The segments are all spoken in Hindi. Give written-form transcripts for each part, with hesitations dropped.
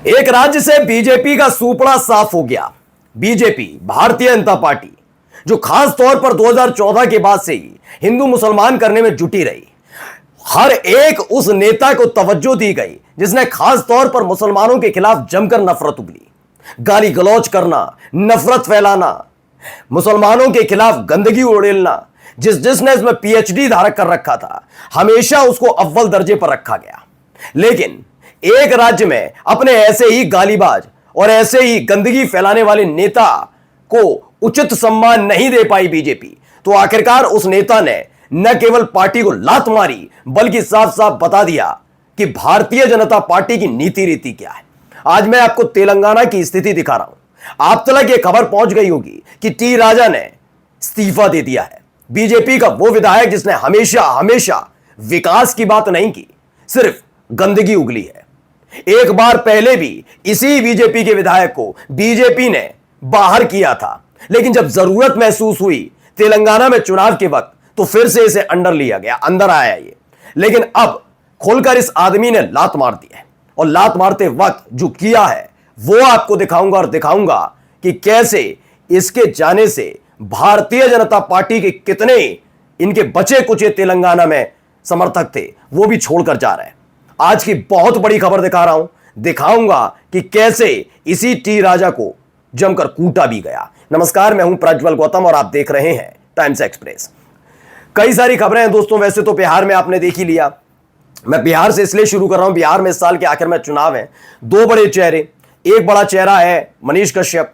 एक राज्य से बीजेपी का सूपड़ा साफ हो गया। बीजेपी, भारतीय जनता पार्टी, जो खास तौर पर 2014 के बाद से ही हिंदू मुसलमान करने में जुटी रही, हर एक उस नेता को तवज्जो दी गई जिसने खास तौर पर मुसलमानों के खिलाफ जमकर नफरत उगली, गाली गलौज करना, नफरत फैलाना, मुसलमानों के खिलाफ गंदगी उड़ेलना। जिसने इसमें पीएचडी धारक कर रखा था, हमेशा उसको अव्वल दर्जे पर रखा गया। लेकिन एक राज्य में अपने ऐसे ही गालीबाज और ऐसे ही गंदगी फैलाने वाले नेता को उचित सम्मान नहीं दे पाई बीजेपी, तो आखिरकार उस नेता ने न केवल पार्टी को लात मारी बल्कि साफ साफ बता दिया कि भारतीय जनता पार्टी की नीति रीति क्या है। आज मैं आपको तेलंगाना की स्थिति दिखा रहा हूं। आप तक यह खबर पहुंच गई होगी कि टी राजा ने इस्तीफा दे दिया है। बीजेपी का वो विधायक जिसने हमेशा हमेशा विकास की बात नहीं की, सिर्फ गंदगी उगली है। एक बार पहले भी इसी बीजेपी के विधायक को बीजेपी ने बाहर किया था, लेकिन जब जरूरत महसूस हुई तेलंगाना में चुनाव के वक्त, तो फिर से इसे अंदर आया ये। लेकिन अब खोलकर इस आदमी ने लात मार दी है, और लात मारते वक्त जो किया है वो आपको दिखाऊंगा, और दिखाऊंगा कि कैसे इसके जाने से भारतीय जनता पार्टी के कितने इनके बचे कुचे तेलंगाना में समर्थक थे वो भी छोड़कर जा रहे हैं। आज की बहुत बड़ी खबर दिखा रहा हूं, दिखाऊंगा कि कैसे इसी टी राजा को जमकर कूटा भी गया। नमस्कार, मैं हूं प्रज्वल गौतम और आप देख रहे हैं टाइम्स एक्सप्रेस। कई सारी खबरें हैं दोस्तों। वैसे तो बिहार में आपने देख ही लिया, मैं बिहार से इसलिए शुरू कर रहा हूं, बिहार में इस साल के आखिर में चुनाव है। दो बड़े चेहरे, एक बड़ा चेहरा है मनीष कश्यप,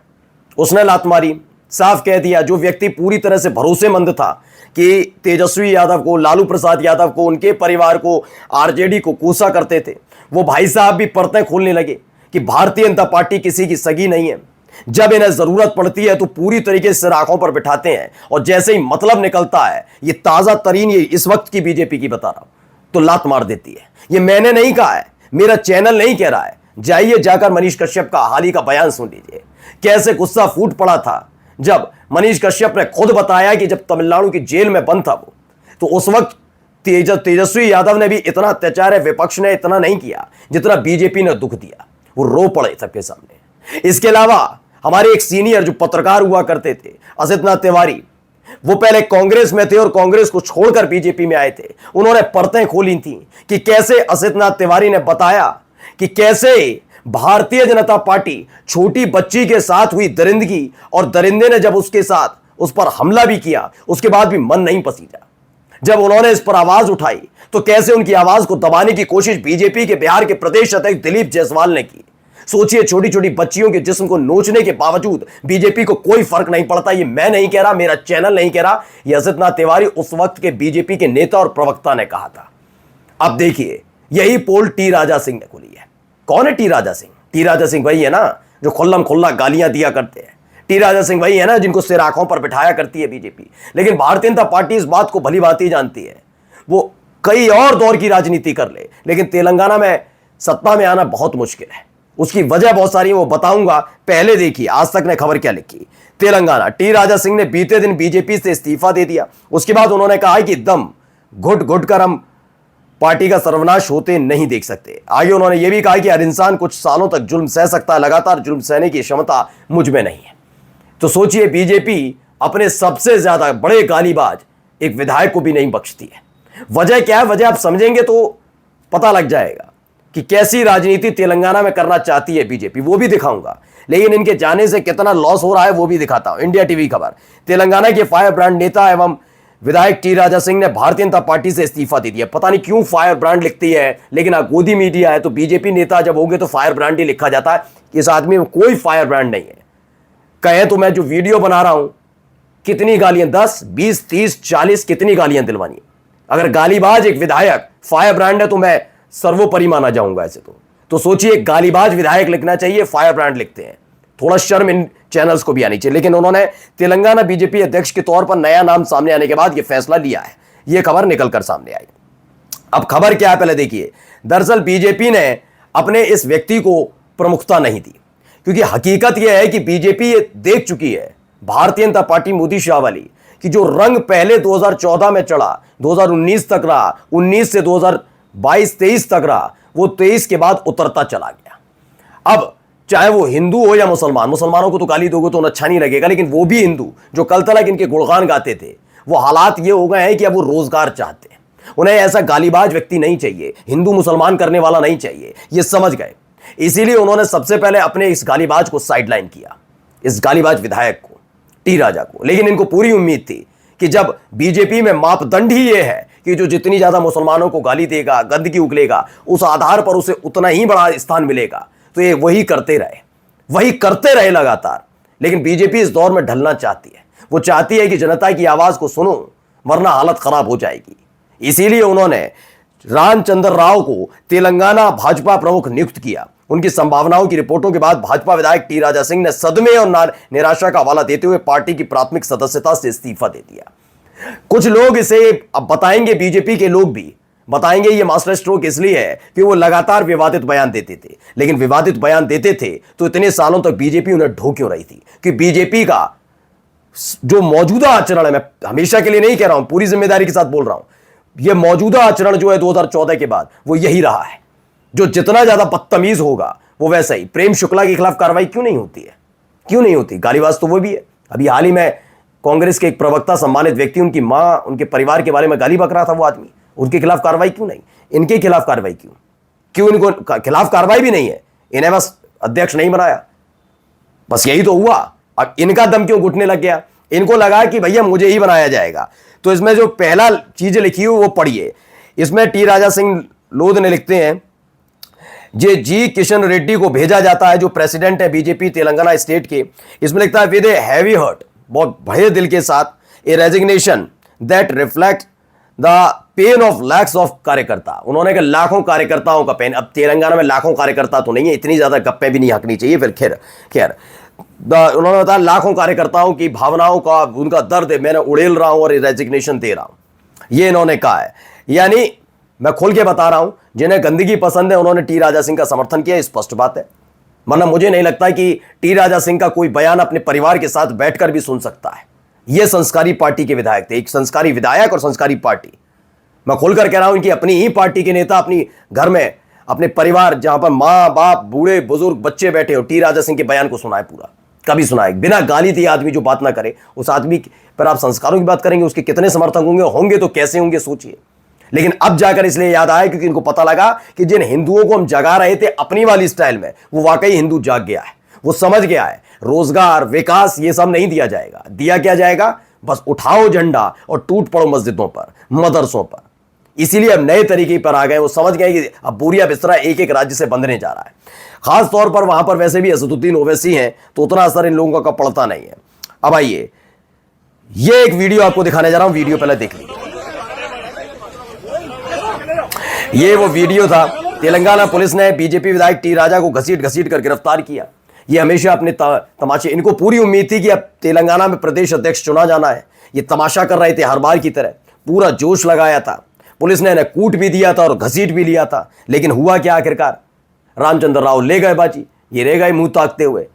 उसने लात मारी, साफ कह दिया। जो व्यक्ति पूरी तरह से भरोसेमंद था कि तेजस्वी यादव को, लालू प्रसाद यादव को, उनके परिवार को, आरजेडी को कोसा करते थे, वो भाई साहब भी पर्दे खोलने लगे कि भारतीय जनता पार्टी किसी की सगी नहीं है। जब इन्हें जरूरत पड़ती है तो पूरी तरीके से आंखों पर बिठाते हैं, और जैसे ही मतलब निकलता है, ये ताजा तरीन, ये इस वक्त की बीजेपी की बता रहा हूं, तो लात मार देती है। ये मैंने नहीं कहा है, मेरा चैनल नहीं कह रहा है। जाइए जाकर मनीष कश्यप का हाल ही का बयान सुन लीजिए, कैसे गुस्सा फूट पड़ा था जब मनीष कश्यप ने खुद बताया कि जब तमिलनाडु की जेल में बंद था वो, तो उस वक्त तेजस्वी यादव ने भी इतना अत्याचार है, विपक्ष ने इतना नहीं किया जितना बीजेपी ने दुख दिया। वो रो पड़े सबके सामने। इसके अलावा हमारे एक सीनियर जो पत्रकार हुआ करते थे, असितनाथ तिवारी, वो पहले कांग्रेस में थे और कांग्रेस को छोड़कर बीजेपी में आए थे। उन्होंने परतें खोली थी कि कैसे असितनाथ तिवारी ने बताया कि कैसे भारतीय जनता पार्टी छोटी बच्ची के साथ हुई दरिंदगी, और दरिंदे ने जब उसके साथ उस पर हमला भी किया, उसके बाद भी मन नहीं पसीजा। जब उन्होंने इस पर आवाज उठाई तो कैसे उनकी आवाज को दबाने की कोशिश बीजेपी के बिहार के प्रदेश अध्यक्ष दिलीप जायसवाल ने की। सोचिए, छोटी छोटी बच्चियों के जिस्म को नोचने के बावजूद बीजेपी को कोई फर्क नहीं पड़ता। ये मैं नहीं कह रहा, मेरा चैनल नहीं कह रहा, ये असितनाथ तिवारी उस वक्त के बीजेपी के नेता और प्रवक्ता ने कहा था। अब देखिए, यही पोल टी राजा सिंह ने खोली है। कौन है टी राजा सिंह? टी राजा सिंह वही है ना जो खुल्लम खुल्ला गालियां दिया करते हैं। टी राजा सिंह वही है ना जिनको सिर आंखों पर बिठाया करती है बीजेपी। लेकिन भारतीय जनता पार्टी इस बात को भली भांति जानती है। वो कई और दौर की राजनीति कर ले, लेकिन तेलंगाना में सत्ता में आना बहुत मुश्किल है। उसकी वजह बहुत सारी है, वो बताऊंगा। पहले देखिए आज तक ने खबर क्या लिखी। तेलंगाना, टी राजा सिंह ने बीते दिन बीजेपी से इस्तीफा दे दिया। उसके बाद उन्होंने कहा कि दम घुट घुट कर हम पार्टी का सर्वनाश होते नहीं देख सकते। आगे उन्होंने यह भी कहा कि हर इंसान कुछ सालों तक जुल्म सह सकता है, लगातार जुल्म सहने की क्षमता मुझ में नहीं है। तो सोचिए, बीजेपी अपने सबसे ज्यादा बड़े गालीबाज एक विधायक को भी नहीं बख्शती है। वजह क्या है? वजह आप समझेंगे तो पता लग जाएगा कि कैसी राजनीति तेलंगाना में करना चाहती है बीजेपी, वो भी दिखाऊंगा। लेकिन इनके जाने से कितना लॉस हो रहा है वो भी दिखाता हूं। इंडिया टीवी खबर, तेलंगाना के फायर ब्रांड नेता एवं विधायक टी राजा सिंह ने भारतीय जनता पार्टी से इस्तीफा दे दिया। पता नहीं क्यों फायर ब्रांड लिखती है, लेकिन गोदी मीडिया है तो बीजेपी नेता जब होंगे तो फायर ब्रांड ही लिखा जाता है। इस आदमी में कोई फायर ब्रांड नहीं है। कहे तो मैं जो वीडियो बना रहा हूं, कितनी गालियां, 10, 20, 30, 40 कितनी गालियां दिलवानी। अगर गालीबाज एक विधायक फायर ब्रांड है तो मैं सर्वोपरि माना जाऊंगा ऐसे तो सोचिए, गालीबाज विधायक लिखना चाहिए, फायर ब्रांड लिखते हैं। थोड़ा शर्म इन चैनल्स को भी आनी चाहिए। लेकिन उन्होंने तेलंगाना बीजेपी अध्यक्ष के तौर पर नया नाम सामने आने के बाद यह फैसला लिया है। यह खबर निकलकर सामने आई। अब खबर क्या है पहले देखिए। दरअसल बीजेपी ने अपने इस व्यक्ति को प्रमुखता नहीं दी, क्योंकि हकीकत यह है कि बीजेपी ये देख चुकी है, भारतीय जनता पार्टी मोदी शाह वाली, कि जो रंग पहले 2014 में चढ़ा, 2019 तक रहा, 19 से 2022-23 तक रहा, वो 23 के बाद उतरता चला गया। अब चाहे वो हिंदू हो या मुसलमान, मुसलमानों को तो गाली दोगे तो उन्हें अच्छा नहीं लगेगा, लेकिन वो भी हिंदू जो कल तक इनके गुणगान गाते थे, वो हालात ये हो गए हैं कि अब वो रोजगार चाहते हैं। उन्हें ऐसा गालीबाज व्यक्ति नहीं चाहिए, हिंदू मुसलमान करने वाला नहीं चाहिए, ये समझ गए। इसीलिए उन्होंने सबसे पहले अपने इस गालीबाज को साइडलाइन किया, इस गालीबाज विधायक को, टी राजा को। लेकिन इनको पूरी उम्मीद थी कि जब बीजेपी में मापदंड ही ये है कि जो जितनी ज्यादा मुसलमानों को गाली देगा, गंदगी उगलेगा, उस आधार पर उसे उतना ही बड़ा स्थान मिलेगा, तो ये वही करते रहे लगातार। लेकिन बीजेपी इस दौर में ढलना चाहती है, वो चाहती है कि जनता की आवाज को सुनो, वरना हालत खराब हो जाएगी। इसीलिए उन्होंने रामचंद्र राव को तेलंगाना भाजपा प्रमुख नियुक्त किया। उनकी संभावनाओं की रिपोर्टों के बाद भाजपा विधायक टी राजा सिंह ने सदमे और निराशा का हवाला देते हुए पार्टी की प्राथमिक सदस्यता से इस्तीफा दे दिया। कुछ लोग इसे अब बताएंगे, बीजेपी के लोग भी बताएंगे ये मास्टर स्ट्रोक इसलिए है कि वो लगातार विवादित बयान देते थे। लेकिन विवादित बयान देते थे तो इतने सालों तक बीजेपी उन्हें ढो क्यों रही थी? कि बीजेपी का जो मौजूदा आचरण है, मैं हमेशा के लिए नहीं कह रहा हूं, पूरी जिम्मेदारी के साथ बोल रहा हूं, यह मौजूदा आचरण जो है 2014 के बाद वो यही रहा है। जो जितना ज्यादा बदतमीज होगा वो वैसा ही। प्रेम शुक्ला के खिलाफ कार्रवाई क्यों नहीं होती है? क्यों नहीं होती? गालीबाज तो वो भी है। अभी हाल ही में कांग्रेस के एक प्रवक्ता, सम्मानित व्यक्ति, उनकी मां, उनके परिवार के बारे में गाली बक रहा था वो आदमी, उनके खिलाफ कार्रवाई क्यों नहीं? इनके खिलाफ कार्रवाई क्यों इनको खिलाफ कार्रवाई भी नहीं है? इन्हें बस अध्यक्ष नहीं बनाया, बस यही तो हुआ। अब इनका दम क्यों घुटने लग गया? इनको लगा कि भैया मुझे ही बनाया जाएगा। तो इसमें जो पहला चीज लिखी हुई वो पढ़िए। इसमें टी राजा सिंह लोध ने लिखते हैं, जी किशन रेड्डी को भेजा जाता है, जो प्रेसिडेंट है बीजेपी तेलंगाना स्टेट के। इसमें लिखता है, विद ए हैवी हर्ट, बहुत बड़े दिल के साथ, a resignation that reflect the pain of lakhs of karyakarta. उन्होंने कहा लाखों कार्यकर्ताओं का पेन। अब तेलंगाना में लाखों कार्यकर्ता तो नहीं है, इतनी ज्यादा गप्पे भी नहीं हकनी चाहिए फिर। खैर उन्होंने बताया लाखों कार्यकर्ताओं की भावनाओं का, उनका दर्द है, मैंने उड़ेल रहा हूं और रेजिग्नेशन दे रहा हूं, ये इन्होंने कहा है। यानी मैं खोल के बता रहा हूं, जिन्हें गंदगी पसंद है उन्होंने टी राजा सिंह का समर्थन किया, स्पष्ट बात है। वरना मुझे नहीं लगता कि टी राजा सिंह का कोई बयान अपने परिवार के साथ बैठकर भी सुन सकता है। यह संस्कारी पार्टी के विधायक थे, एक संस्कारी विधायक और संस्कारी पार्टी। मैं खुलकर कह रहा हूं, इनकी अपनी ही पार्टी के नेता अपनी घर में, अपने परिवार जहां पर मां बाप, बूढ़े बुजुर्ग, बच्चे बैठे हो, टी राजा सिंह के बयान को सुनाए पूरा, कभी सुनाए बिना गाली दिए। आदमी जो बात ना करे, उस आदमी पर आप संस्कारों की बात करेंगे, उसके कितने समर्थक होंगे तो कैसे होंगे सोचिए। लेकिन अब जाकर इसलिए याद आया क्योंकि इनको पता लगा कि जिन हिंदुओं को हम जगा रहे थे अपनी वाली स्टाइल में, वो वाकई हिंदू जाग गया है, वो समझ गया है। रोजगार, विकास, ये सब नहीं दिया जाएगा। दिया क्या जाएगा? बस उठाओ झंडा और टूट पड़ो मस्जिदों पर, मदरसों पर। इसीलिए अब नए तरीके पर आ गए। वो समझ गए कि अब बोरिया बिस्तरा एक एक राज्य से बंधने जा रहा है। खास तौर पर वहां पर वैसे भी असदुद्दीन ओवैसी हैं, तो उतना असर इन लोगों का पड़ता नहीं है। अब आइए, ये एक वीडियो आपको दिखाने जा रहा हूं, वीडियो पहले देख लीजिए। ये वो वीडियो था, तेलंगाना पुलिस ने बीजेपी विधायक टी राजा को घसीट घसीट कर गिरफ्तार किया। ये हमेशा अपने तमाशे, इनको पूरी उम्मीद थी कि अब तेलंगाना में प्रदेश अध्यक्ष चुना जाना है। ये तमाशा कर रहे थे हर बार की तरह, पूरा जोश लगाया था। पुलिस ने इन्हें कूट भी दिया था और घसीट भी लिया था। लेकिन हुआ क्या आखिरकार? रामचंद्र राव ले गए बाजी, ये रह गए मुंह ताकते हुए।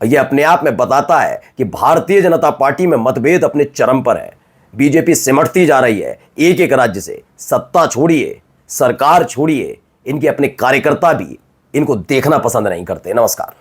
यह अपने आप में बताता है कि भारतीय जनता पार्टी में मतभेद अपने चरम पर है। बीजेपी सिमटती जा रही है एक एक राज्य से। सत्ता छोड़िए, सरकार छोड़िए, इनके अपने कार्यकर्ता भी इनको देखना पसंद नहीं करते। नमस्कार।